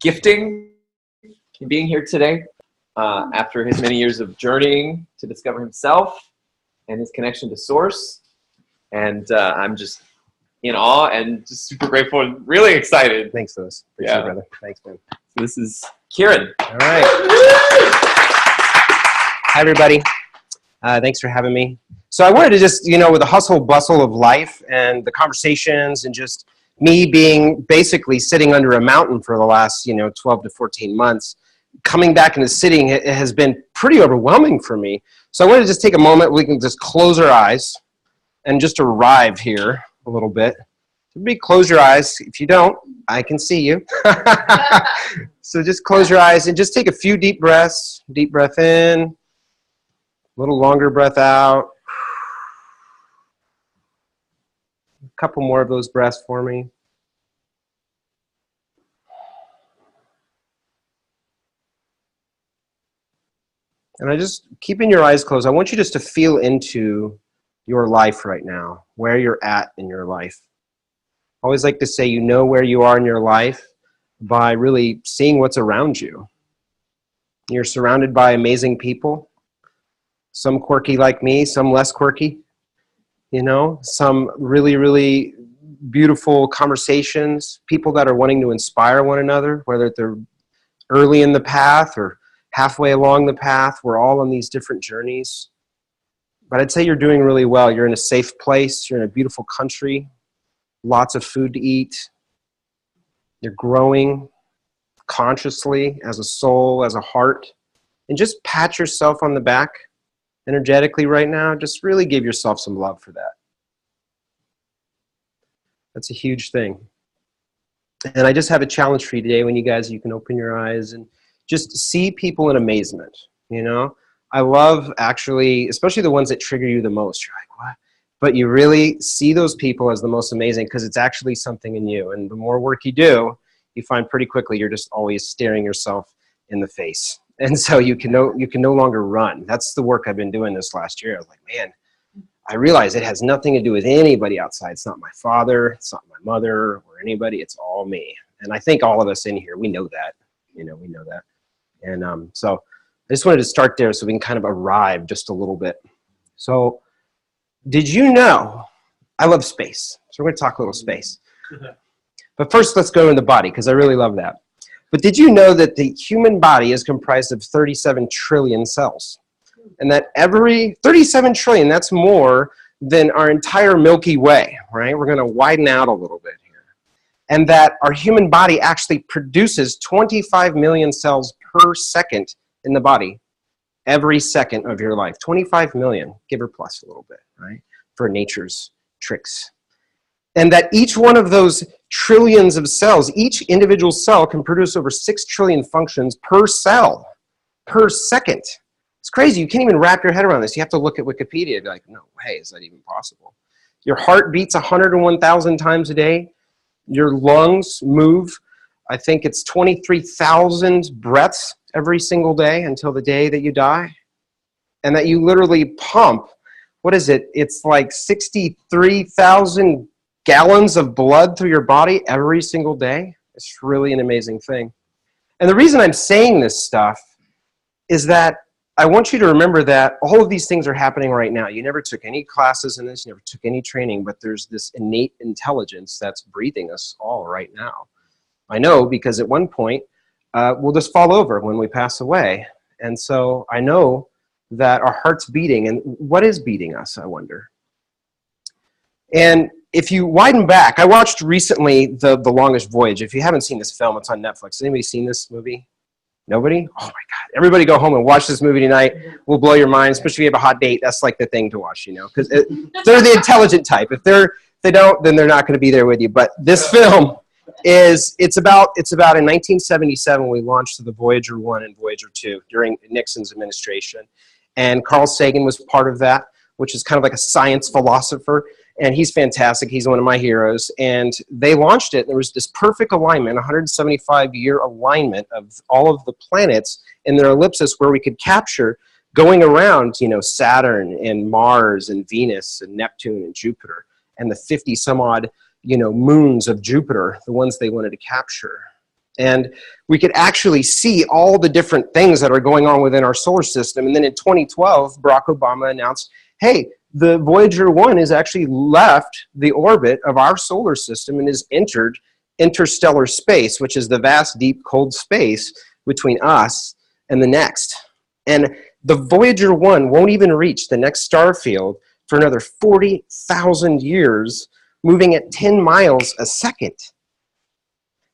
gifting being here today after his many years of journeying to discover himself and his connection to Source. And I'm just in awe and just super grateful and really excited. Thanks, Lewis. Appreciate it, brother. Thanks, man. So this is Kieran. All right. Hi, everybody. Thanks for having me. So I wanted to just, with the hustle bustle of life and the conversations and just me being basically sitting under a mountain for the last, 12 to 14 months, coming back into sitting, it has been pretty overwhelming for me. So I wanted to just take a moment. We can just close our eyes and just arrive here a little bit. Everybody close your eyes. If you don't, I can see you. So just close your eyes and just take a few deep breaths. Deep breath in, a little longer breath out. A couple more of those breaths for me. And I just, keeping your eyes closed, I want you just to feel into your life right now, where you're at in your life. I always like to say you know where you are in your life by really seeing what's around you. You're surrounded by amazing people, some quirky like me, some less quirky, some really, really beautiful conversations, people that are wanting to inspire one another, whether they're early in the path or halfway along the path. We're all on these different journeys. But I'd say you're doing really well. You're in a safe place. You're in a beautiful country. Lots of food to eat. You're growing consciously as a soul, as a heart. And just pat yourself on the back energetically right now. Just really give yourself some love for that. That's a huge thing. And I just have a challenge for you today when you can open your eyes and just see people in amazement, I love actually, especially the ones that trigger you the most. You're like, what? But you really see those people as the most amazing because it's actually something in you. And the more work you do, you find pretty quickly you're just always staring yourself in the face. And so you can no longer run. That's the work I've been doing this last year. I was like, man, I realize it has nothing to do with anybody outside. It's not my father. It's not my mother or anybody. It's all me. And I think all of us in here, we know that. We know that. And so I just wanted to start there so we can kind of arrive just a little bit. So did you know, I love space. So we're going to talk a little space. But first, let's go in the body because I really love that. But did you know that the human body is comprised of 37 trillion cells? And that every 37 trillion, that's more than our entire Milky Way, right? We're going to widen out a little bit here. And that our human body actually produces 25 million cells per second in the body, every second of your life. 25 million, give or plus a little bit, right? For nature's tricks. And that each one of those trillions of cells, each individual cell can produce over 6 trillion functions per cell, per second. It's crazy. You can't even wrap your head around this. You have to look at Wikipedia and be like, no way, is that even possible? Your heart beats 101,000 times a day. Your lungs move, I think it's 23,000 breaths every single day until the day that you die. And that you literally pump, what is it? It's like 63,000 gallons of blood through your body every single day. It's really an amazing thing. And the reason I'm saying this stuff is that I want you to remember that all of these things are happening right now. You never took any classes in this, you never took any training, but there's this innate intelligence that's breathing us all right now. I know because at one point, we'll just fall over when we pass away. And so I know that our heart's beating. And what is beating us, I wonder? And if you widen back, I watched recently the Longest Voyage. If you haven't seen this film, it's on Netflix. Has anybody seen this movie? Nobody? Oh my God. Everybody go home and watch this movie tonight. We'll blow your mind, especially if you have a hot date. That's like the thing to watch, because they're the intelligent type. If they don't, then they're not going to be there with you. But this film it's about in 1977 we launched the Voyager 1 and Voyager 2 during Nixon's administration. And Carl Sagan was part of that, which is kind of like a science philosopher. And he's fantastic. He's one of my heroes. And they launched it. There was this perfect alignment, 175-year alignment of all of the planets in their ellipsis where we could capture going around, Saturn and Mars and Venus and Neptune and Jupiter and the 50 some odd moons of Jupiter, the ones they wanted to capture. And we could actually see all the different things that are going on within our solar system. And then in 2012, Barack Obama announced, hey, the Voyager 1 has actually left the orbit of our solar system and has entered interstellar space, which is the vast, deep, cold space between us and the next. And the Voyager 1 won't even reach the next star field for another 40,000 years, moving at 10 miles a second.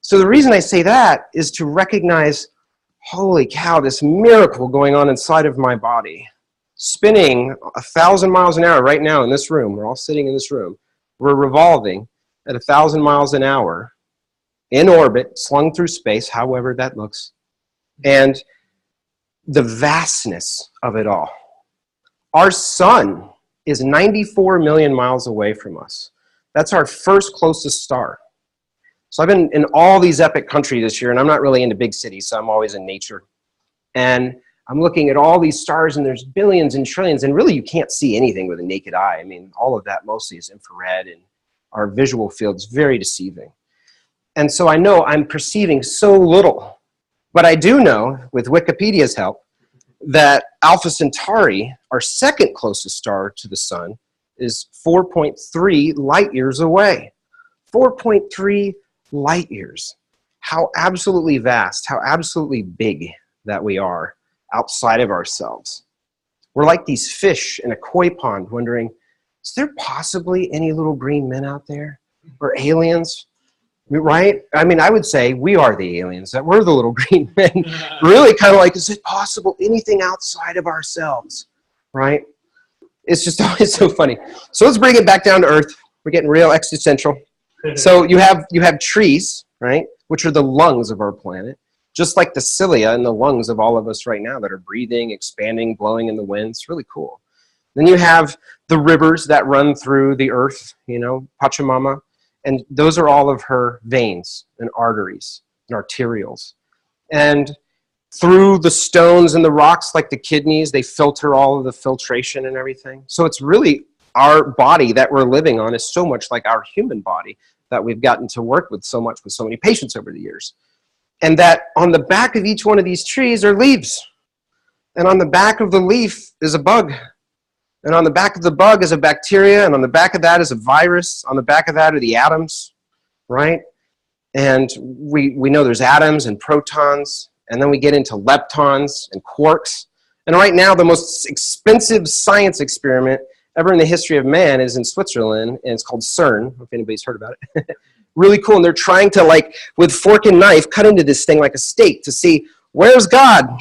So the reason I say that is to recognize, holy cow, this miracle going on inside of my body. Spinning 1,000 miles an hour right now in this room. We're all sitting in this room. We're revolving at 1,000 miles an hour in orbit, slung through space, however that looks. And the vastness of it all. Our sun is 94 million miles away from us. That's our first closest star. So I've been in all these epic countries this year, and I'm not really into big cities, so I'm always in nature. And I'm looking at all these stars, and there's billions and trillions, and really you can't see anything with a naked eye. I mean, all of that mostly is infrared, and our visual field's very deceiving. And so I know I'm perceiving so little. But I do know, with Wikipedia's help, that Alpha Centauri, our second closest star to the sun, is 4.3 light years away. 4.3 light years. How absolutely vast, how absolutely big that we are outside of ourselves. We're like these fish in a koi pond wondering, is there possibly any little green men out there? Or aliens? Right? I mean, I would say we are the aliens, that we're the little green men. Really kind of like, is it possible anything outside of ourselves? Right? It's just always so funny. So let's bring it back down to earth. We're getting real existential. So you have trees, right, which are the lungs of our planet, just like the cilia and the lungs of all of us right now that are breathing, expanding, blowing in the wind. It's really cool. Then you have the rivers that run through the earth, Pachamama, and those are all of her veins and arteries and arterioles. And through the stones and the rocks, like the kidneys, they filter all of the filtration and everything. So it's really our body that we're living on is so much like our human body that we've gotten to work with so much with so many patients over the years. And that on the back of each one of these trees are leaves. And on the back of the leaf is a bug. And on the back of the bug is a bacteria. And on the back of that is a virus. On the back of that are the atoms, right? And we know there's atoms and protons. And then we get into leptons and quarks. And right now, the most expensive science experiment ever in the history of man is in Switzerland, and it's called CERN, if anybody's heard about it. Really cool, and they're trying to, like, with fork and knife, cut into this thing like a steak to see, where's God?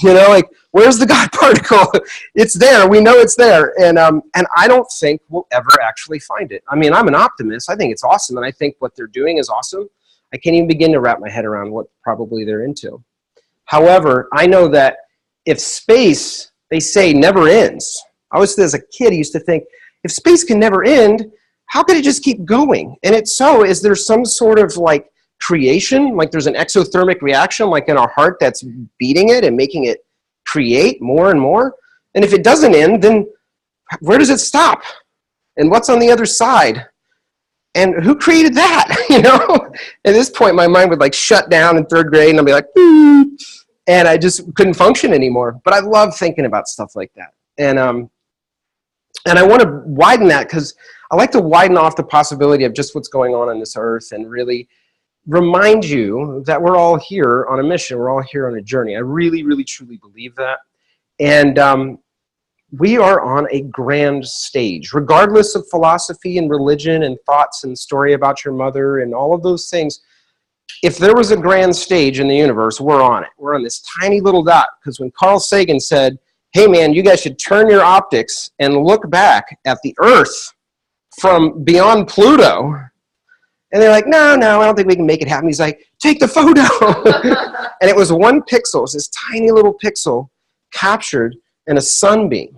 Where's the God particle? It's there, we know it's there, and I don't think we'll ever actually find it. I mean, I'm an optimist, I think it's awesome, and I think what they're doing is awesome. I can't even begin to wrap my head around what probably they're into. However, I know that if space, they say, never ends, I was, as a kid, I used to think, if space can never end, how could it just keep going? And it's so, is there some sort of like creation, like there's an exothermic reaction like in our heart that's beating it and making it create more and more? And if it doesn't end, then where does it stop? And what's on the other side? And who created that? At this point, my mind would like shut down in third grade and I'd be like, and I just couldn't function anymore. But I love thinking about stuff like that. And I want to widen that because I like to widen off the possibility of just what's going on this earth and really remind you that we're all here on a mission. We're all here on a journey. I really, really, truly believe that. And we are on a grand stage, regardless of philosophy and religion and thoughts and story about your mother and all of those things. If there was a grand stage in the universe, we're on it. We're on this tiny little dot. Because when Carl Sagan said, hey man, you guys should turn your optics and look back at the Earth from beyond Pluto. And they're like, no, I don't think we can make it happen. He's like, take the photo. And it was one pixel, it was this tiny little pixel captured in a sunbeam.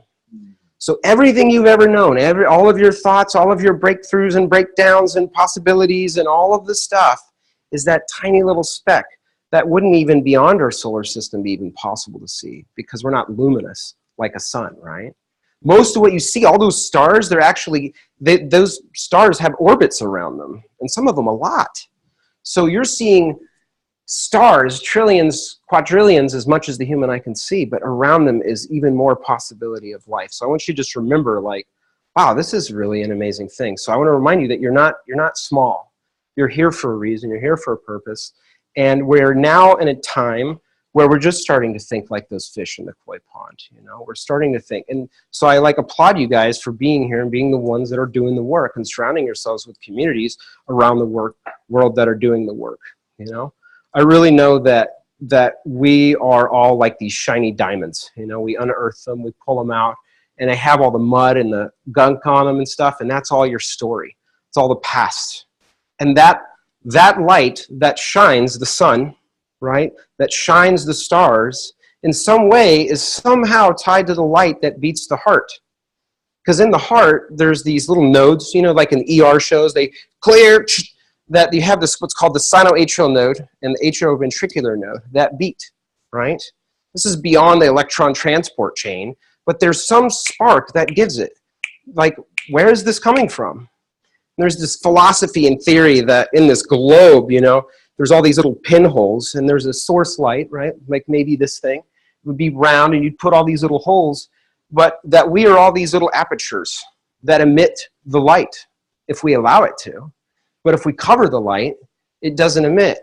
So everything you've ever known, all of your thoughts, all of your breakthroughs and breakdowns and possibilities and all of the stuff is that tiny little speck that wouldn't even beyond our solar system be even possible to see because we're not luminous like a sun, right? Most of what you see, all those stars, they're actually, those stars have orbits around them, and some of them a lot. So you're seeing stars, trillions, quadrillions, as much as the human eye can see, but around them is even more possibility of life. So I want you to just remember, like, wow, this is really an amazing thing. So I want to remind you that you're not small. You're here for a reason. You're here for a purpose. And we're now in a time where we're just starting to think like those fish in the koi pond. You know, we're starting to think. And so I like applaud you guys for being here and being the ones that are doing the work and surrounding yourselves with communities around the world that are doing the work. You know, I really know that we are all like these shiny diamonds. You know, we unearth them, we pull them out, and they have all the mud and the gunk on them and stuff, and that's all your story. It's all the past. And that light that shines the sun, right, that shines the stars, in some way is somehow tied to the light that beats the heart. Because in the heart, there's these little nodes, you know, like in ER shows, they clear, that you have this, what's called the sinoatrial node and the atrioventricular node that beat, right? This is beyond the electron transport chain, but there's some spark that gives it. Like, where is this coming from? There's this philosophy and theory that in this globe, you know, there's all these little pinholes, and there's a source light, right? Like maybe this thing would be round, and you'd put all these little holes, but that we are all these little apertures that emit the light if we allow it to. But if we cover the light, it doesn't emit.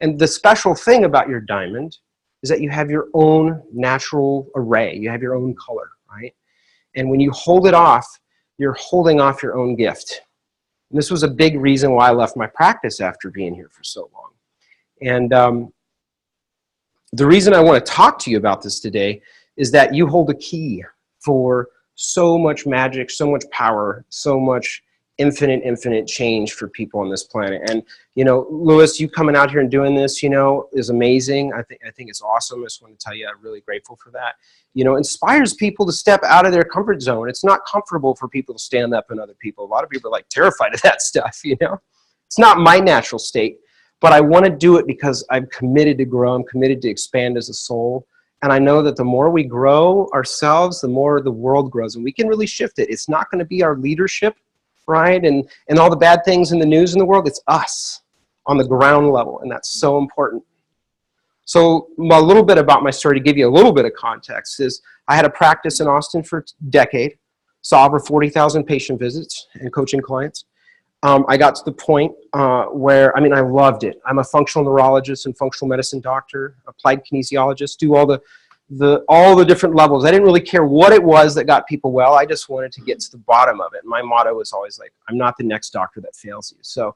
And the special thing about your diamond is that you have your own natural array. You have your own color, right? And when you hold it off, you're holding off your own gift. And this was a big reason why I left my practice after being here for so long. And the reason I want to talk to you about this today is that you hold a key for so much magic, so much power, so much infinite change for people on this planet. And, you know, Louis, you coming out here and doing this, you know, is amazing. I think it's awesome. I just want to tell you I'm really grateful for that. You know, inspires people to step out of their comfort zone. It's not comfortable for people to stand up in other people. A lot of people are like terrified of that stuff, you know. It's not my natural state, but I want to do it because I'm committed to grow. I'm committed to expand as a soul. And I know that the more we grow ourselves, the more the world grows, and we can really shift it. It's not going to be our leadership, right? And all the bad things in the news in the world, it's us on the ground level, and that's so important. So a little bit about my story to give you a little bit of context is I had a practice in Austin for a decade, saw over 40,000 patient visits and coaching clients. I got to the point where, I mean, I loved it. I'm a functional neurologist and functional medicine doctor, applied kinesiologist, do all the different levels. I didn't really care what it was that got people well. I just wanted to get to the bottom of it. My motto was always like, I'm not the next doctor that fails you. So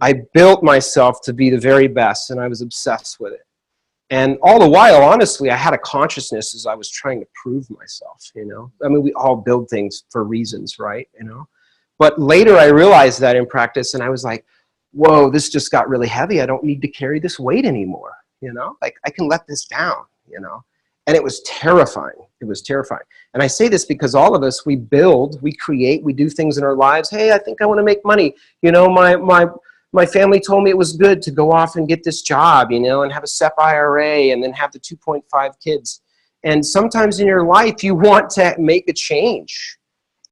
I built myself to be the very best, and I was obsessed with it. And all the while, honestly, I had a consciousness as I was trying to prove myself, you know. I mean, we all build things for reasons, right, you know. But later I realized that in practice, and I was like, whoa, this just got really heavy. I don't need to carry this weight anymore, you know. Like, I can let this down, you know. And it was terrifying. It was terrifying. And I say this because all of us, we build, we create, we do things in our lives. Hey, I think I want to make money. You know, my family told me it was good to go off and get this job, you know, and have a SEP IRA and then have the 2.5 kids. And sometimes in your life, you want to make a change.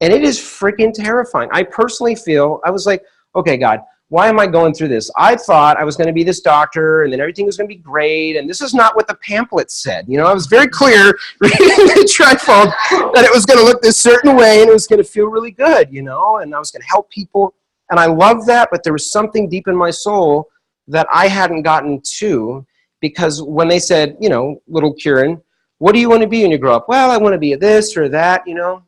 And it is freaking terrifying. I personally feel, I was like, okay, God, why am I going through this? I thought I was going to be this doctor and then everything was going to be great. And this is not what the pamphlet said. You know, I was very clear reading the trifold that it was going to look this certain way and it was going to feel really good, you know, and I was going to help people. And I love that, but there was something deep in my soul that I hadn't gotten to, because when they said, you know, little Kieran, what do you want to be when you grow up? Well, I want to be this or that, you know.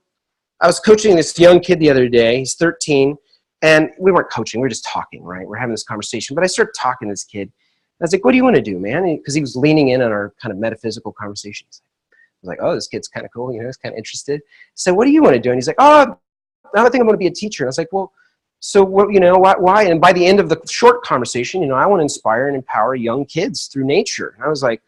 I was coaching this young kid the other day. He's 13. And we weren't coaching, we were just talking, right? We're having this conversation. But I started talking to this kid. I was like, what do you want to do, man? Because he was leaning in on our kind of metaphysical conversations. I was like, oh, this kid's kind of cool, you know, he's kind of interested. So what do you want to do? And he's like, oh, I think I'm going to be a teacher. And I was like, well, so what, you know, why? And by the end of the short conversation, you know, I want to inspire and empower young kids through nature. And I was like,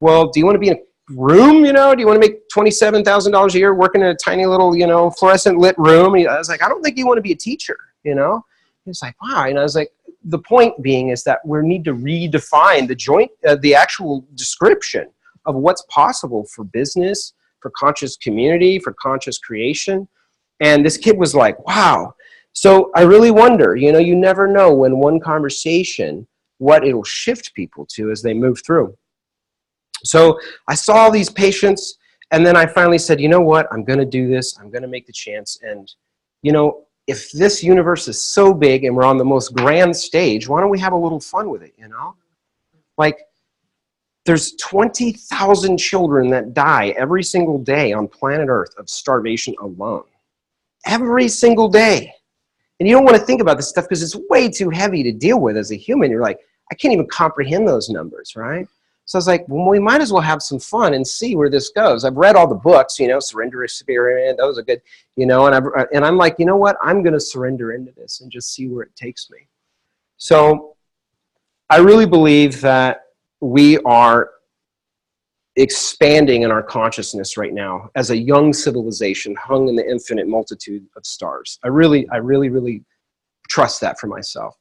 well, do you want to be in a room, you know? Do you want to make $27,000 a year working in a tiny little, you know, fluorescent lit room? And I was like, I don't think you want to be a teacher, you know? He was like, wow. And I was like, the point being is that we need to redefine the actual description of what's possible for business, for conscious community, for conscious creation. And this kid was like, wow. So I really wonder, you know, you never know when one conversation, what it'll shift people to as they move through. So I saw these patients, and then I finally said, you know what, I'm going to do this. I'm going to make the chance. And, you know, if this universe is so big and we're on the most grand stage, why don't we have a little fun with it, you know? Like, there's 20,000 children that die every single day on planet Earth of starvation alone. Every single day. And you don't want to think about this stuff because it's way too heavy to deal with as a human. You're like, I can't even comprehend those numbers, right? So I was like, well, we might as well have some fun and see where this goes. I've read all the books, you know, Surrender Experiment, those are good, you know, and I'm like, you know what, I'm going to surrender into this and just see where it takes me. So I really believe that we are expanding in our consciousness right now as a young civilization hung in the infinite multitude of stars. I really trust that for myself,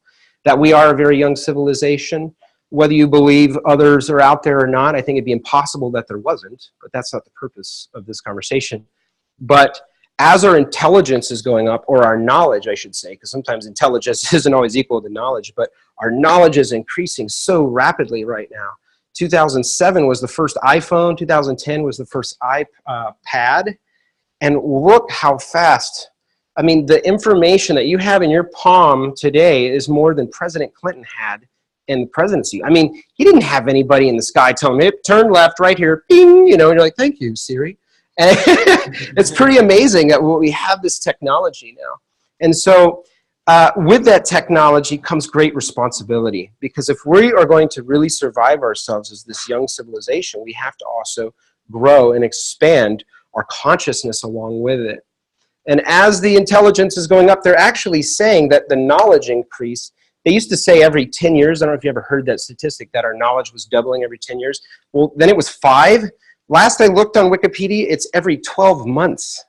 that we are a very young civilization. Whether you believe others are out there or not, I think it'd be impossible that there wasn't, but that's not the purpose of this conversation. But as our intelligence is going up, or our knowledge, I should say, because sometimes intelligence isn't always equal to knowledge, but our knowledge is increasing so rapidly right now. 2007 was the first iPhone, 2010 was the first iPad, and look how fast. I mean, the information that you have in your palm today is more than President Clinton had in the presidency. I mean, he didn't have anybody in the sky telling him, turn left right here, bing, you know, and you're like, thank you, Siri. And it's pretty amazing that we have this technology now. And so with that technology comes great responsibility, because if we are going to really survive ourselves as this young civilization, we have to also grow and expand our consciousness along with it. And as the intelligence is going up, they're actually saying that the knowledge increase, they used to say every 10 years, I don't know if you ever heard that statistic, that our knowledge was doubling every 10 years. Well, then it was 5. Last I looked on Wikipedia, it's every 12 months,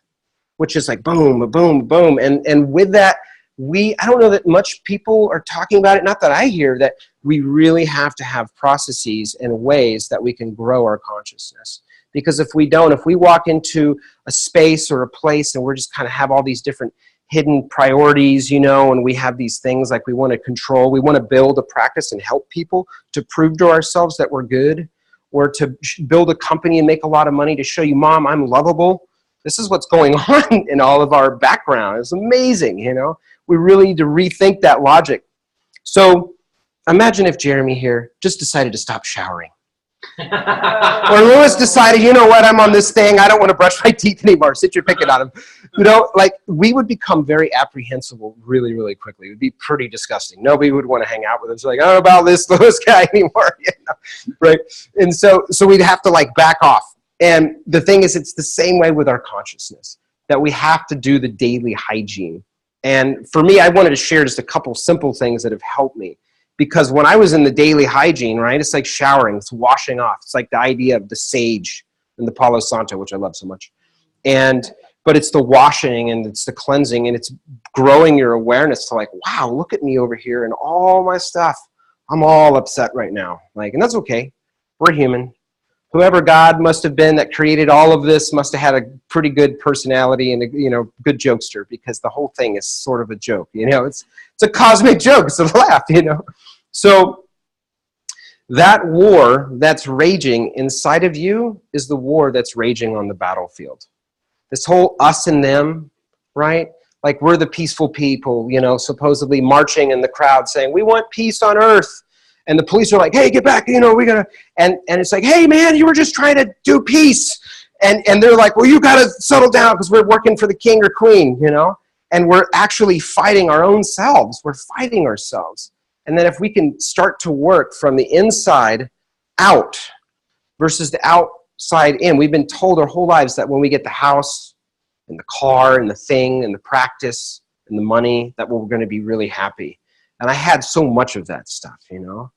which is like boom, boom, boom. And with that, I don't know that much people are talking about it, not that I hear, that we really have to have processes and ways that we can grow our consciousness. Because if we don't, if we walk into a space or a place and we're just kind of have all these different hidden priorities, you know, and we have these things like we want to control, we want to build a practice and help people to prove to ourselves that we're good, or to build a company and make a lot of money to show you, Mom, I'm lovable. This is what's going on in all of our background. It's amazing, you know. We really need to rethink that logic. So imagine if Jeremy here just decided to stop showering. Or Lewis decided, you know what, I'm on this thing, I don't want to brush my teeth anymore. Sit your picking on him. You know, like, we would become very apprehensible really, really quickly. It would be pretty disgusting. Nobody would want to hang out with us. Like, I don't know about this Lewis guy anymore. You know? Right? And so we'd have to like back off. And the thing is, it's the same way with our consciousness, that we have to do the daily hygiene. And for me, I wanted to share just a couple simple things that have helped me. Because when I was in the daily hygiene, right, it's like showering, it's washing off. It's like the idea of the sage in the Palo Santo, which I love so much. But it's the washing and it's the cleansing and it's growing your awareness to like, wow, look at me over here and all my stuff. I'm all upset right now. Like, and that's okay. We're human. Whoever God must have been that created all of this must have had a pretty good personality and a, you know, good jokester, because the whole thing is sort of a joke. You know, it's a cosmic joke. It's a laugh, you know. So that war that's raging inside of you is the war that's raging on the battlefield. This whole us and them, right? Like, we're the peaceful people, you know, supposedly marching in the crowd saying, we want peace on earth. And the police are like, hey, get back, you know, we gotta, and it's like, hey, man, you were just trying to do peace. And they're like, well, you gotta settle down because we're working for the king or queen, you know? And we're actually fighting our own selves. We're fighting ourselves. And then if we can start to work from the inside out versus the outside in, we've been told our whole lives that when we get the house and the car and the thing and the practice and the money, that we're going to be really happy. And I had so much of that stuff, you know.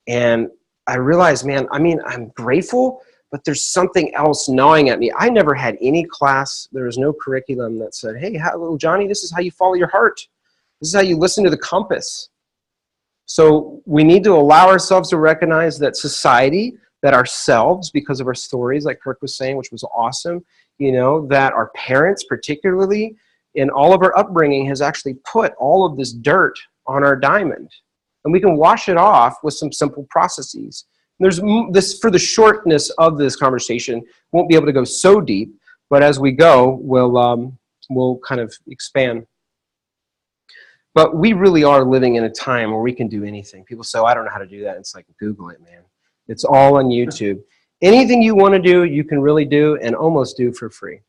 And I realized, man, I mean, I'm grateful, but there's something else gnawing at me. I never had any class. There was no curriculum that said, hey, little Johnny, this is how you follow your heart. This is how you listen to the compass. So we need to allow ourselves to recognize that society, that ourselves, because of our stories, like Kirk was saying, which was awesome, you know, that our parents particularly in all of our upbringing has actually put all of this dirt on our diamond. And we can wash it off with some simple processes. There's this, for the shortness of this conversation, won't be able to go so deep, but as we go, we'll kind of expand. But we really are living in a time where we can do anything. People say, oh, I don't know how to do that. It's like, Google it, man. It's all on YouTube. Anything you want to do, you can really do and almost do for free.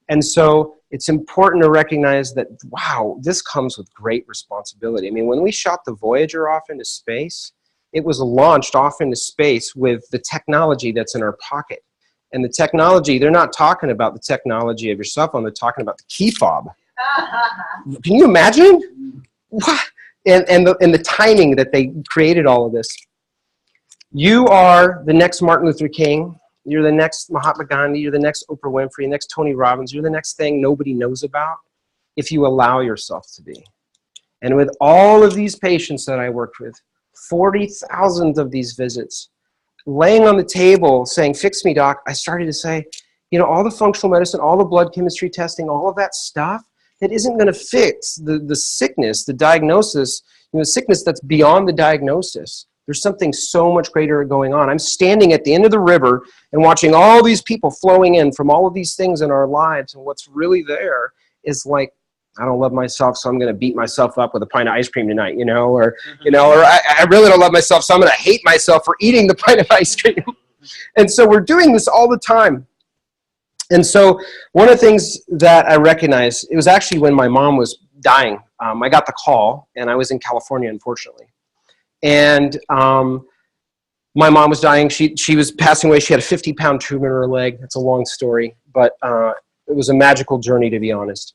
And so it's important to recognize that, wow, this comes with great responsibility. I mean, when we shot the Voyager off into space, it was launched off into space with the technology that's in our pocket. And the technology, they're not talking about the technology of your cell phone, they're talking about the key fob. Can you imagine? What? And the timing that they created all of this. You are the next Martin Luther King. You're the next Mahatma Gandhi. You're the next Oprah Winfrey, next Tony Robbins. You're the next thing nobody knows about if you allow yourself to be. And with all of these patients that I worked with, 40,000 of these visits, laying on the table saying, fix me, doc, I started to say, you know, all the functional medicine, all the blood chemistry testing, all of that stuff, that isn't going to fix the sickness, the diagnosis, you know, sickness that's beyond the diagnosis. There's something so much greater going on. I'm standing at the end of the river and watching all these people flowing in from all of these things in our lives, and what's really there is like, I don't love myself, so I'm going to beat myself up with a pint of ice cream tonight, you know, or I really don't love myself, so I'm going to hate myself for eating the pint of ice cream. And so we're doing this all the time. And so one of the things that I recognized, it was actually when my mom was dying. I got the call, and I was in California, unfortunately. And my mom was dying. She was passing away. She had a 50-pound tumor in her leg. It's a long story, but it was a magical journey, to be honest.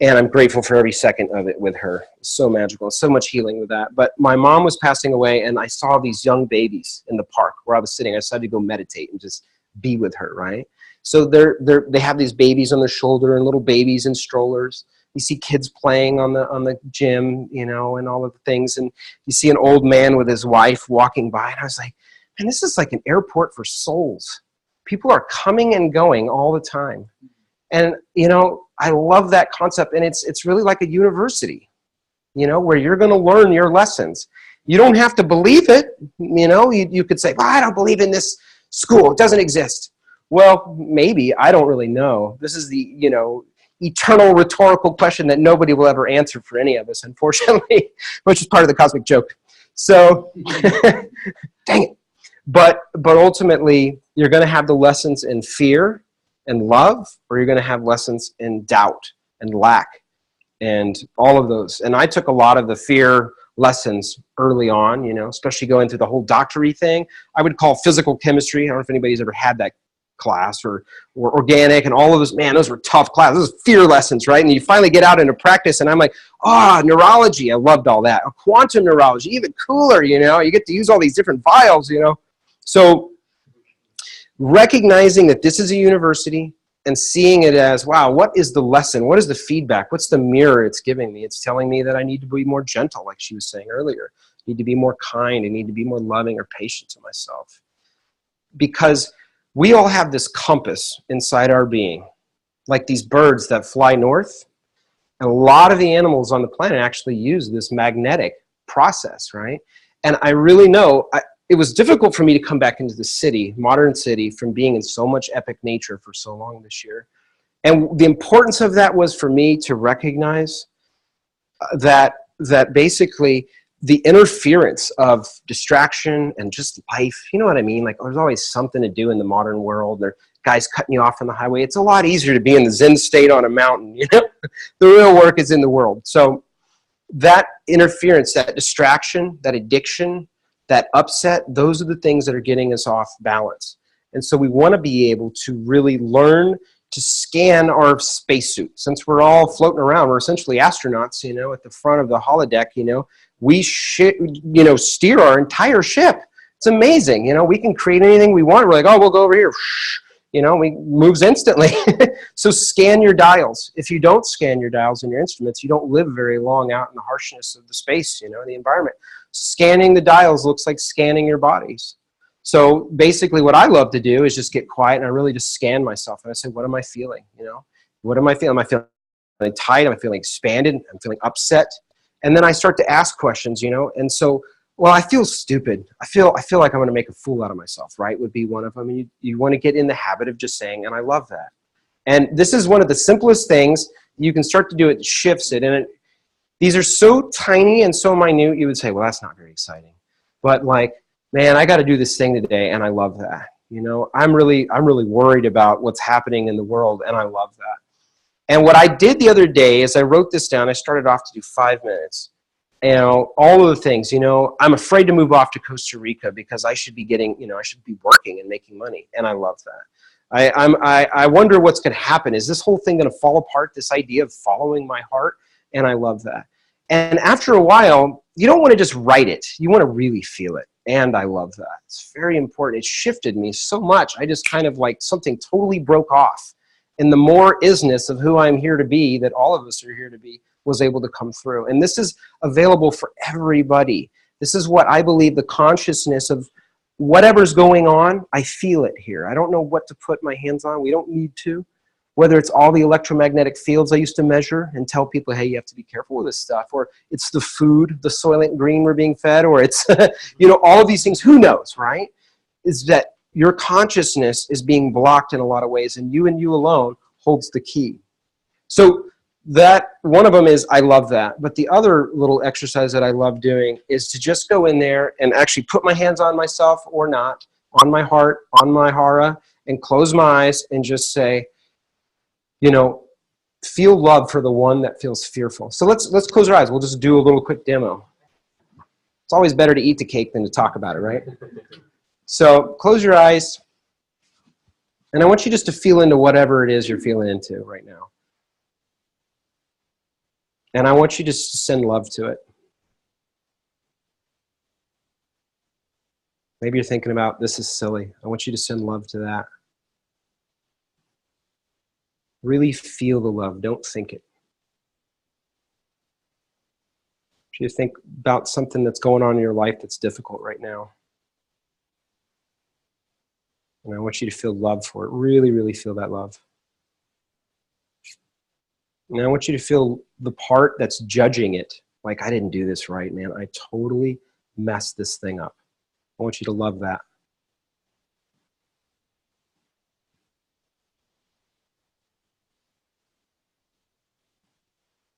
And I'm grateful for every second of it with her. So magical, so much healing with that. But my mom was passing away, and I saw these young babies in the park where I was sitting. I decided to go meditate and just be with her, right? So they have these babies on their shoulder and little babies in strollers. You see kids playing on the gym, you know, and all of the things. And you see an old man with his wife walking by. And I was like, man, this is like an airport for souls. People are coming and going all the time. And, you know, I love that concept. And it's really like a university, you know, where you're going to learn your lessons. You don't have to believe it. You know, you could say, well, I don't believe in this school. It doesn't exist. Well, maybe. I don't really know. This is the, you know, eternal rhetorical question that nobody will ever answer for any of us, unfortunately, which is part of the cosmic joke. So, dang it. But ultimately, you're going to have the lessons in fear and love, or you're going to have lessons in doubt and lack and all of those. And I took a lot of the fear lessons early on, you know, especially going through the whole doctory thing. I would call physical chemistry. I don't know if anybody's ever had that class, or organic, and all of those, man, those were tough classes. Those are fear lessons, right? And you finally get out into practice, and I'm like, neurology, I loved all that. Quantum neurology, even cooler, you know, you get to use all these different vials, you know. So recognizing that this is a university and seeing it as, wow, what is the lesson? What is the feedback? What's the mirror it's giving me? It's telling me that I need to be more gentle, like she was saying earlier. I need to be more kind. I need to be more loving or patient to myself. Because we all have this compass inside our being, like these birds that fly north. And a lot of the animals on the planet actually use this magnetic process, right? And I really know, it was difficult for me to come back into the city, modern city, from being in so much epic nature for so long this year. And the importance of that was for me to recognize that basically the interference of distraction and just life, you know what I mean? Like, there's always something to do in the modern world. There are guys cutting you off on the highway. It's a lot easier to be in the Zen state on a mountain, you know? The real work is in the world. So that interference, that distraction, that addiction, that upset, those are the things that are getting us off balance. And so we want to be able to really learn to scan our spacesuit. Since we're all floating around, we're essentially astronauts, you know, at the front of the holodeck, you know, we steer our entire ship. It's amazing. You know, we can create anything we want. We're like, oh, we'll go over here. You know, we moves instantly. So scan your dials. If you don't scan your dials and your instruments, you don't live very long out in the harshness of the space, you know, the environment. Scanning the dials looks like scanning your bodies. So basically what I love to do is just get quiet and I really just scan myself and I say, what am I feeling? You know, what am I feeling? Am I feeling tight? Am I feeling expanded? I'm feeling upset. And then I start to ask questions, you know, and so, well, I feel stupid. I feel like I'm going to make a fool out of myself, right? Would be one of them. And you want to get in the habit of just saying, and I love that. And this is one of the simplest things. You can start to do it, shifts it. And these are so tiny and so minute, you would say, well, that's not very exciting. But like, man, I got to do this thing today, and I love that. You know, I'm really worried about what's happening in the world, and I love that. And what I did the other day is I wrote this down. I started off to do 5 minutes. You know, all of the things, you know, I'm afraid to move off to Costa Rica because I should be getting, you know, I should be working and making money. And I love that. I wonder what's going to happen. Is this whole thing going to fall apart, this idea of following my heart? And I love that. And after a while, you don't want to just write it. You want to really feel it. And I love that. It's very important. It shifted me so much. I just kind of like something totally broke off. And the more isness of who I'm here to be, that all of us are here to be, was able to come through. And this is available for everybody. This is what I believe, the consciousness of whatever's going on, I feel it here. I don't know what to put my hands on. We don't need to. Whether it's all the electromagnetic fields I used to measure and tell people, hey, you have to be careful with this stuff, or it's the food, the Soylent Green we're being fed, or it's, you know, all of these things, who knows, right? Is that your consciousness is being blocked in a lot of ways, and you alone holds the key. So that one of them is, I love that. But the other little exercise that I love doing is to just go in there and actually put my hands on myself or not, on my heart, on my hara, and close my eyes and just say, you know, feel love for the one that feels fearful. So let's close our eyes. We'll just do a little quick demo. It's always better to eat the cake than to talk about it, right? So close your eyes, and I want you just to feel into whatever it is you're feeling into right now. And I want you just to send love to it. Maybe you're thinking about, this is silly. I want you to send love to that. Really feel the love. Don't think it. You think about something that's going on in your life that's difficult right now. And I want you to feel love for it. Really, really feel that love. And I want you to feel the part that's judging it. Like, I didn't do this right, man. I totally messed this thing up. I want you to love that.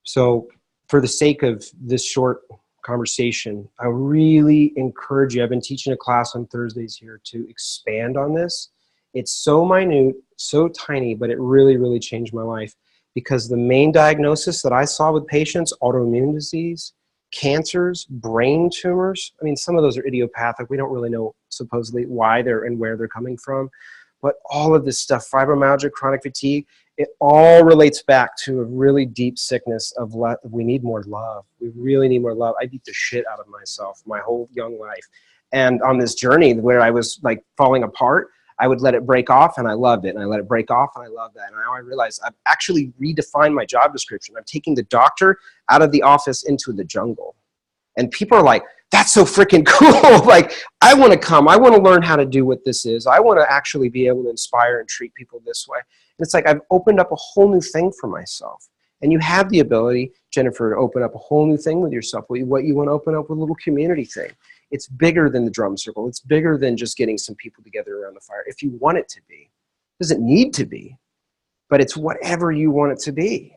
So for the sake of this short conversation, I really encourage you, I've been teaching a class on Thursdays here, to expand on this. It's so minute, so tiny, but it really, really changed my life. Because the main diagnosis that I saw with patients, autoimmune disease, cancers, brain tumors, I mean, some of those are idiopathic. We don't really know supposedly why they're and where they're coming from. But all of this stuff, fibromyalgia, chronic fatigue, it all relates back to a really deep sickness of we need more love. We really need more love. I beat the shit out of myself my whole young life. And on this journey where I was like falling apart, I would let it break off, and I loved it. And I let it break off, and I loved that. And now I realize I've actually redefined my job description. I'm taking the doctor out of the office into the jungle. And people are like, that's so freaking cool. Like, I want to come. I want to learn how to do what this is. I want to actually be able to inspire and treat people this way. And it's like I've opened up a whole new thing for myself. And you have the ability, Jennifer, to open up a whole new thing with yourself. What you want to open up with a little community thing. It's bigger than the drum circle. It's bigger than just getting some people together around the fire. If you want it to be. It doesn't need to be. But it's whatever you want it to be.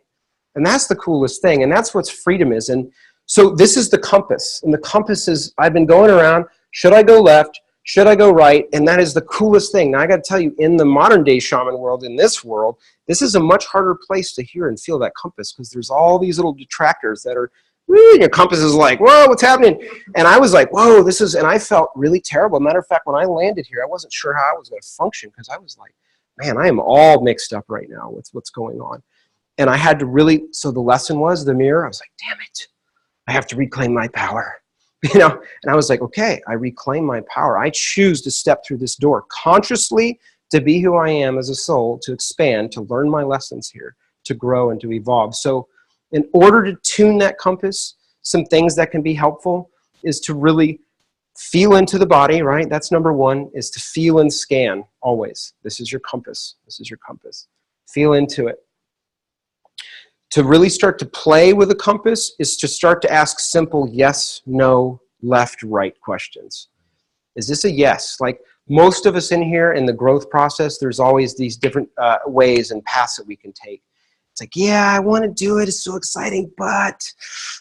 And that's the coolest thing. And that's what freedom is. And so this is the compass. And the compass is, I've been going around, should I go left? Should I go right? And that is the coolest thing. Now, I got to tell you, in the modern day shaman world, in this world, this is a much harder place to hear and feel that compass, because there's all these little detractors that are, your compass is like, whoa, what's happening? And I was like, whoa, this is, and I felt really terrible. Matter of fact, when I landed here, I wasn't sure how I was going to function, because I was like, man, I am all mixed up right now with what's going on. And I had to really, so the lesson was the mirror. I was like, damn it, I have to reclaim my power. You know, and I was like, okay, I reclaim my power. I choose to step through this door consciously, to be who I am as a soul, to expand, to learn my lessons here, to grow and to evolve. So in order to tune that compass, some things that can be helpful is to really Feel into the body, right? That's number one, is to feel and scan always. This is your compass. This is your compass. Feel into it. To really start to play with a compass is to start to ask simple yes, no, left, right questions. Is this a yes? Like most of us in here in the growth process, there's always these different ways and paths that we can take. It's like, yeah, I want to do it. It's so exciting, but,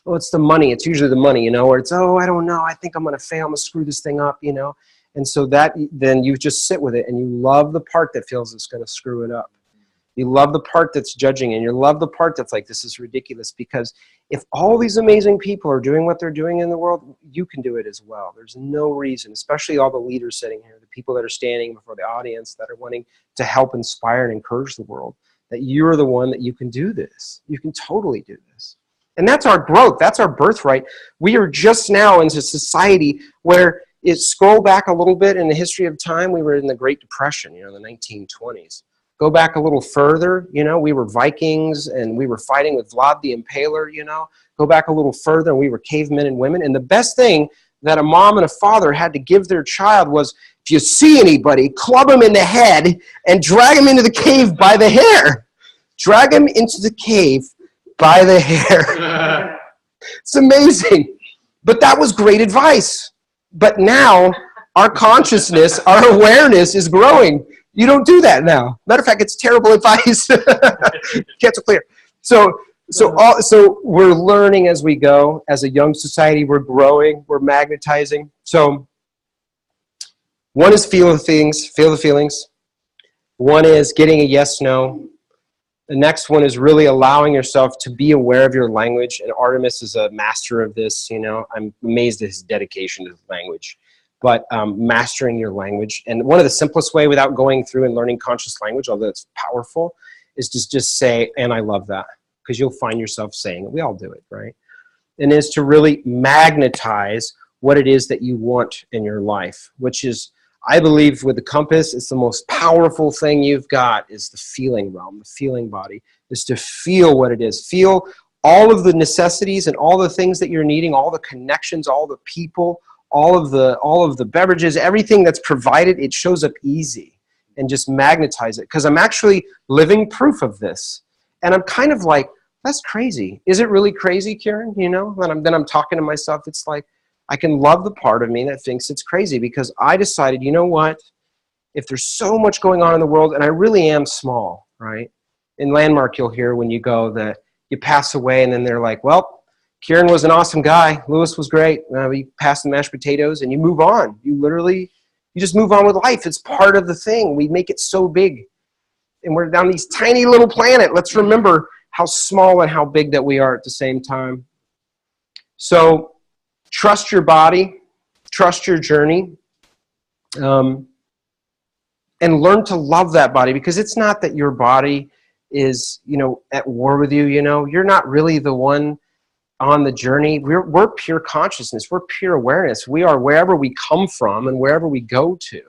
oh, it's the money. It's usually the money, you know, or it's, oh, I don't know. I think I'm going to fail. I'm going to screw this thing up, you know. And so that, then you just sit with it and you love the part that feels it's going to screw it up. You love the part that's judging, and you love the part that's like, this is ridiculous, because if all these amazing people are doing what they're doing in the world, you can do it as well. There's no reason, especially all the leaders sitting here, the people that are standing before the audience that are wanting to help inspire and encourage the world, that you're the one that you can do this. You can totally do this. And that's our growth. That's our birthright. We are just now into society where, scroll back a little bit in the history of time, we were in the Great Depression, you know, the 1920s. Go back a little further, you know, we were Vikings and we were fighting with Vlad the Impaler, you know. Go back a little further and we were cavemen and women. And the best thing that a mom and a father had to give their child was, if you see anybody, club them in the head and drag them into the cave by the hair. Drag them into the cave by the hair. It's amazing. But that was great advice. But now our consciousness, our awareness is growing. You don't do that now. Matter of fact, it's terrible advice. Cancel clear. So we're learning as we go. As a young society, we're growing, we're magnetizing. So one is feel the feelings. One is getting a yes, no. The next one is really allowing yourself to be aware of your language. And Artemis is a master of this. You know, I'm amazed at his dedication to language. But mastering your language. And one of the simplest way without going through and learning conscious language, although it's powerful, is just say, and I love that. Because you'll find yourself saying it. We all do it, right? And is to really magnetize what it is that you want in your life, which is, I believe with the compass, it's the most powerful thing you've got is the feeling realm, the feeling body, is to feel what it is. Feel all of the necessities and all the things that you're needing, all the connections, all the people, all of the beverages, everything that's provided, it shows up easy, and just magnetize it. Because I'm actually living proof of this. And I'm kind of like, that's crazy. Is it really crazy, Kieran? You know, then I'm talking to myself. It's like, I can love the part of me that thinks it's crazy, because I decided, you know what? If there's so much going on in the world, and I really am small, right? In Landmark, you'll hear when you go that you pass away, and then they're like, well, Kieran was an awesome guy. Lewis was great. We passed the mashed potatoes, and you move on. You just move on with life. It's part of the thing. We make it so big. And we're down these tiny little planet. Let's remember how small and how big that we are at the same time. So trust your body. Trust your journey. And learn to love that body, because it's not that your body is, you know, at war with you. You know, you're not really the one on the journey. We're pure consciousness. We're pure awareness. We are wherever we come from and wherever we go to.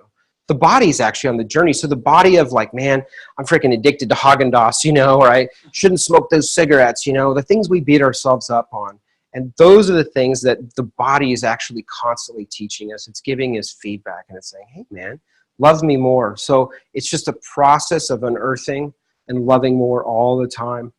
The body's actually on the journey. So the body of like, man, I'm freaking addicted to Haagen-Dazs, you know, or I shouldn't smoke those cigarettes, you know, the things we beat ourselves up on. And those are the things that the body is actually constantly teaching us. It's giving us feedback, and it's saying, hey, man, love me more. So it's just a process of unearthing and loving more all the time.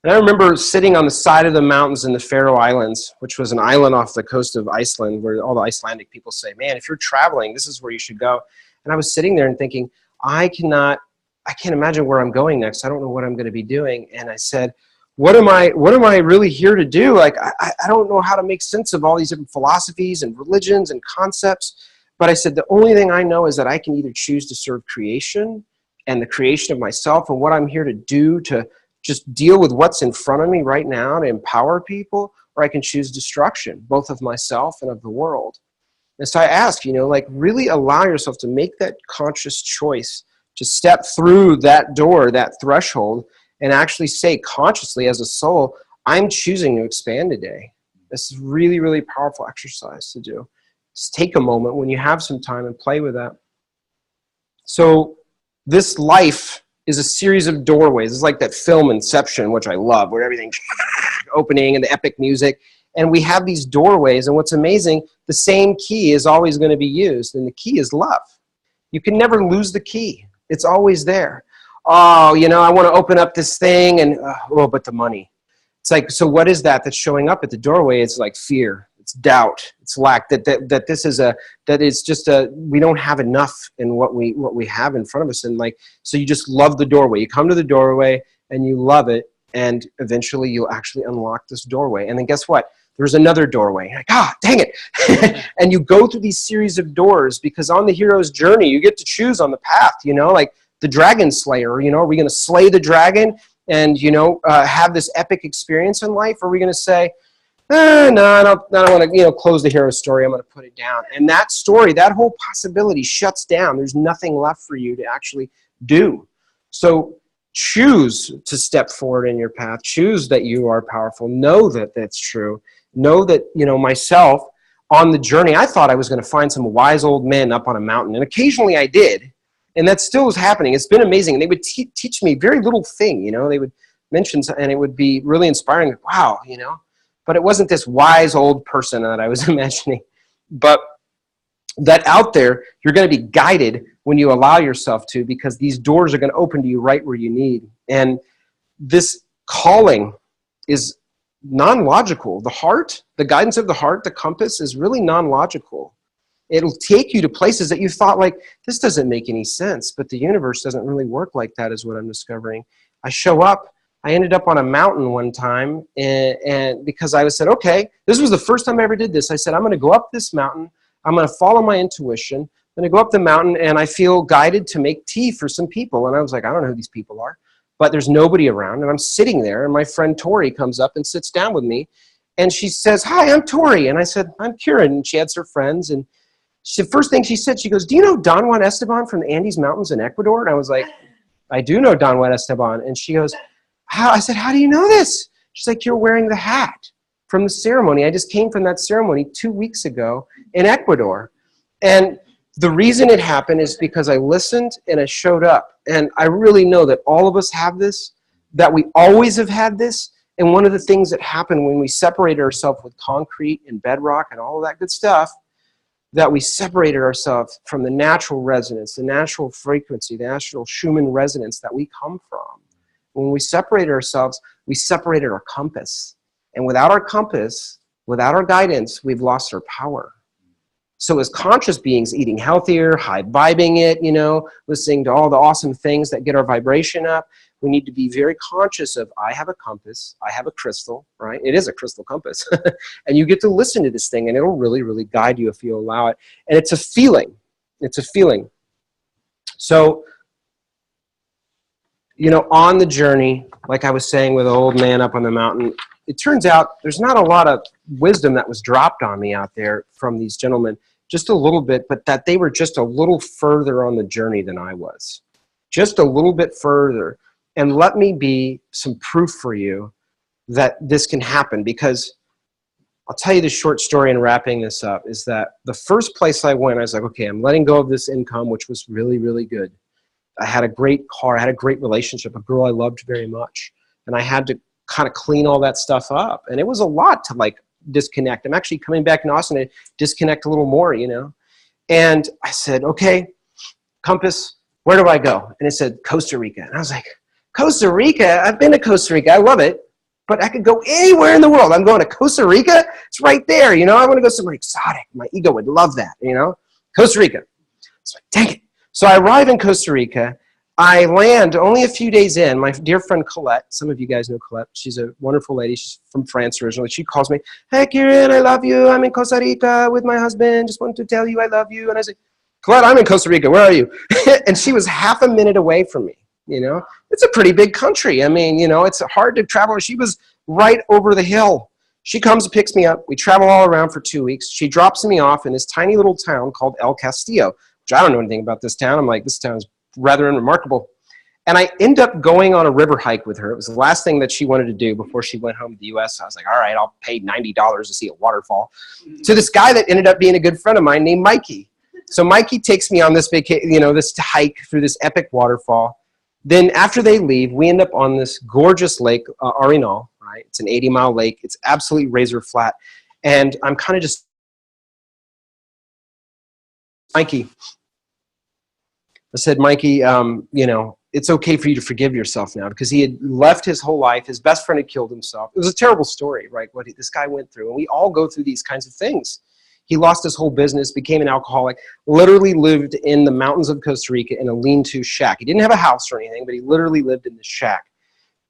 And I remember sitting on the side of the mountains in the Faroe Islands, which was an island off the coast of Iceland, where all the Icelandic people say, man, if you're traveling, this is where you should go. And I was sitting there and thinking, I can't imagine where I'm going next. I don't know what I'm going to be doing. And I said, what am I really here to do? Like, I don't know how to make sense of all these different philosophies and religions and concepts. But I said, the only thing I know is that I can either choose to serve creation and the creation of myself, and what I'm here to do to just deal with what's in front of me right now to empower people, or I can choose destruction, both of myself and of the world. And so I ask, you know, like, really allow yourself to make that conscious choice to step through that door, that threshold, and actually say consciously as a soul, I'm choosing to expand today. This is really, really powerful exercise to do. Just take a moment when you have some time and play with that. So this life is a series of doorways. It's like that film Inception, which I love, where everything's opening and the epic music. And we have these doorways, and what's amazing, the same key is always going to be used, and the key is love. You can never lose the key. It's always there. Oh, you know, I want to open up this thing, and oh, but the money. It's like, so what is that that's showing up at the doorway? It's like fear, it's doubt, it's lack, that this is we don't have enough in what we have in front of us. And like, so you just love the doorway. You come to the doorway and you love it, and eventually you'll actually unlock this doorway. And then guess what? There's another doorway. You're like, dang it. And you go through these series of doors, because on the hero's journey, you get to choose on the path, you know, like the dragon slayer, you know, are we going to slay the dragon and, you know, have this epic experience in life? Or are we going to say, no, I don't want to, you know, close the hero story. I'm going to put it down. And that story, that whole possibility shuts down. There's nothing left for you to actually do. So choose to step forward in your path. Choose that you are powerful. Know that that's true. Know that, you know, myself on the journey, I thought I was going to find some wise old men up on a mountain. And occasionally I did. And that still was happening. It's been amazing. And they would teach me very little thing, you know. They would mention, and it would be really inspiring. Wow, you know. But it wasn't this wise old person that I was imagining. But that out there, you're going to be guided when you allow yourself to, because these doors are going to open to you right where you need. And this calling is non-logical. The heart, the guidance of the heart, the compass is really non-logical. It'll take you to places that you thought, like, this doesn't make any sense. But the universe doesn't really work like that, is what I'm discovering. I show up. I ended up on a mountain one time, and because I said, okay, this was the first time I ever did this. I said, I'm going to go up this mountain. I'm going to follow my intuition. I'm going to go up the mountain, and I feel guided to make tea for some people. And I was like, I don't know who these people are. But there's nobody around, and I'm sitting there, and my friend Tori comes up and sits down with me, and she says, hi, I'm Tori. And I said, I'm Kieran. And she had her friends, and the first thing she said, she goes, do you know Don Juan Esteban from the Andes Mountains in Ecuador? And I was like, I do know Don Juan Esteban. And she goes, how? I said, how do you know this? She's like, you're wearing the hat from the ceremony. I just came from that ceremony 2 weeks ago in Ecuador. And the reason it happened is because I listened and I showed up. And I really know that all of us have this, that we always have had this. And one of the things that happened when we separated ourselves with concrete and bedrock and all of that good stuff, that we separated ourselves from the natural resonance, the natural frequency, the natural Schumann resonance that we come from. When we separated ourselves, we separated our compass. And without our compass, without our guidance, we've lost our power. So as conscious beings, eating healthier, high-vibing it, you know, listening to all the awesome things that get our vibration up, we need to be very conscious of, I have a compass, I have a crystal, right? It is a crystal compass. And you get to listen to this thing, and it'll really, really guide you if you allow it. And it's a feeling. It's a feeling. So, you know, on the journey, like I was saying with the old man up on the mountain, it turns out there's not a lot of wisdom that was dropped on me out there from these gentlemen, just a little bit, but that they were just a little further on the journey than I was. Just a little bit further. And let me be some proof for you that this can happen, because I'll tell you the short story in wrapping this up is that the first place I went, I was like, okay, I'm letting go of this income, which was really, really good. I had a great car. I had a great relationship, a girl I loved very much. And I had to kind of clean all that stuff up. And it was a lot to like disconnect. I'm actually coming back in Austin to disconnect a little more, you know. And I said, okay, compass, where do I go? And it said Costa Rica. And I was like, Costa Rica? I've been to Costa Rica. I love it. But I could go anywhere in the world. I'm going to Costa Rica? It's right there, you know. I want to go somewhere exotic. My ego would love that, you know. Costa Rica. It's like, dang it. So I arrive in Costa Rica. I land only a few days in. My dear friend Colette, some of you guys know Colette. She's a wonderful lady. She's from France originally. She calls me, hey, Kieran, I love you. I'm in Costa Rica with my husband. Just wanted to tell you I love you. And I say, Colette, I'm in Costa Rica. Where are you? And she was half a minute away from me. You know, it's a pretty big country. I mean, you know, it's hard to travel. She was right over the hill. She comes and picks me up. We travel all around for 2 weeks. She drops me off in this tiny little town called El Castillo, which I don't know anything about this town. I'm like, this town is rather unremarkable. And I end up going on a river hike with her. It was the last thing that she wanted to do before she went home to the U.S. So I was like, all right, I'll pay $90 to see a waterfall. To this guy that ended up being a good friend of mine named Mikey. So Mikey takes me on this this hike through this epic waterfall. Then after they leave, we end up on this gorgeous lake, Arenal, right? right? It's an 80-mile lake. It's absolutely razor flat. And I'm kind of just, Mikey. I said, Mikey, you know, it's okay for you to forgive yourself now, because he had left his whole life. His best friend had killed himself. It was a terrible story, right? What this guy went through. And we all go through these kinds of things. He lost his whole business, became an alcoholic, literally lived in the mountains of Costa Rica in a lean-to shack. He didn't have a house or anything, but he literally lived in this shack.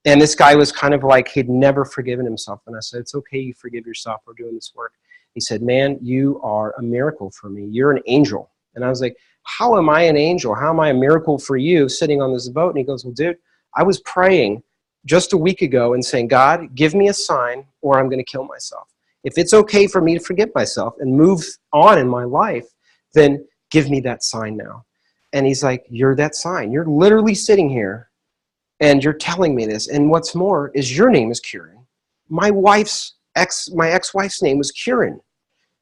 And this guy was kind of like, he'd never forgiven himself. And I said, it's okay, you forgive yourself. We're doing this work. He said, man, you are a miracle for me. You're an angel. And I was like, how am I an angel? How am I a miracle for you sitting on this boat? And he goes, well, dude, I was praying just a week ago and saying, God, give me a sign or I'm going to kill myself. If it's okay for me to forgive myself and move on in my life, then give me that sign now. And he's like, you're that sign. You're literally sitting here and you're telling me this. And what's more is your name is Kieran. My ex-wife's name was Kieran.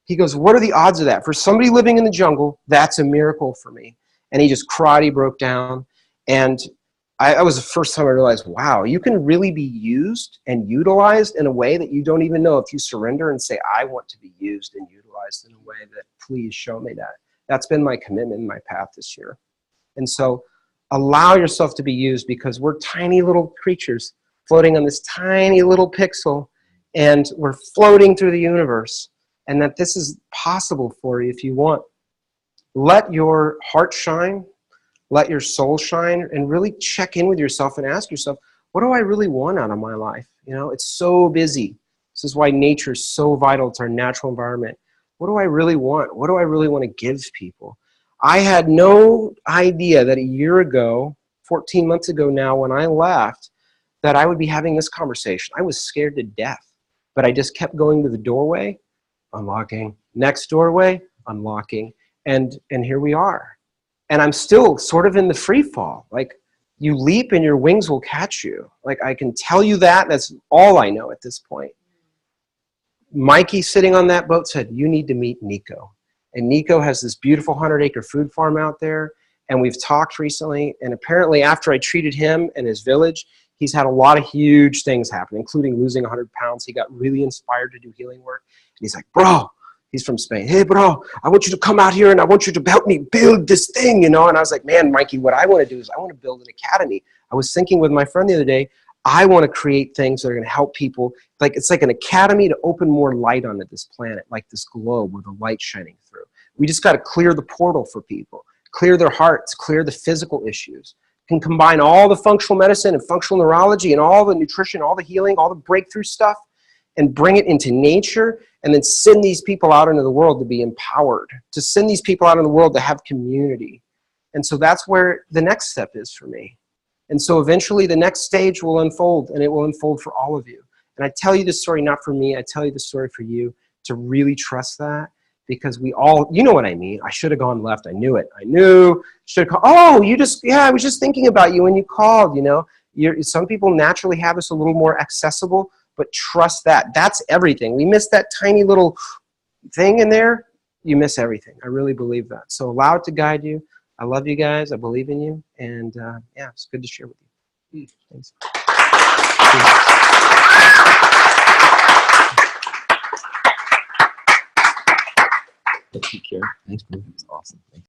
He goes, what are the odds of that? For somebody living in the jungle, that's a miracle for me. And he just cried, he broke down. And I was the first time I realized, wow, you can really be used and utilized in a way that you don't even know if you surrender and say, I want to be used and utilized in a way that, please show me that. That's been my commitment in my path this year. And so allow yourself to be used, because we're tiny little creatures floating on this tiny little pixel, and we're floating through the universe. And that this is possible for you if you want. Let your heart shine, let your soul shine, and really check in with yourself and ask yourself, what do I really want out of my life? You know, it's so busy. This is why nature is so vital to our natural environment. What do I really want? What do I really want to give people? I had no idea that a year ago, 14 months ago now, when I left, that I would be having this conversation. I was scared to death, but I just kept going to the doorway, unlocking, next doorway, unlocking, and here we are. And I'm still sort of in the free fall. Like, you leap and your wings will catch you. Like, I can tell you that. That's all I know at this point. Mikey sitting on that boat said, you need to meet Nico. And Nico has this beautiful 100-acre food farm out there. And we've talked recently. And apparently after I treated him and his village, he's had a lot of huge things happen, including losing 100 pounds. He got really inspired to do healing work. And he's like, bro, he's from Spain. Hey, bro, I want you to come out here and I want you to help me build this thing, you know? And I was like, man, Mikey, what I want to do is I want to build an academy. I was thinking with my friend the other day, I want to create things that are going to help people. Like, it's like an academy to open more light onto this planet, like this globe with the light shining through. We just got to clear the portal for people, clear their hearts, clear the physical issues. Can combine all the functional medicine and functional neurology and all the nutrition, all the healing, all the breakthrough stuff, and bring it into nature, and then send these people out into the world to be empowered, to send these people out in the world to have community. And so that's where the next step is for me. And so eventually the next stage will unfold, and it will unfold for all of you. And I tell you this story not for me, I tell you the story for you, to really trust that, because we all, you know what I mean. I should have gone left. I knew it. I knew. Should have called. Oh, you just, yeah, I was just thinking about you when you called, you know. Some people naturally have us a little more accessible, but trust that. That's everything. We miss that tiny little thing in there. You miss everything. I really believe that. So allow it to guide you. I love you guys. I believe in you. And yeah, it's good to share with you. Thanks. Thank you, Kieran. Thanks, bro. It was awesome. Thanks.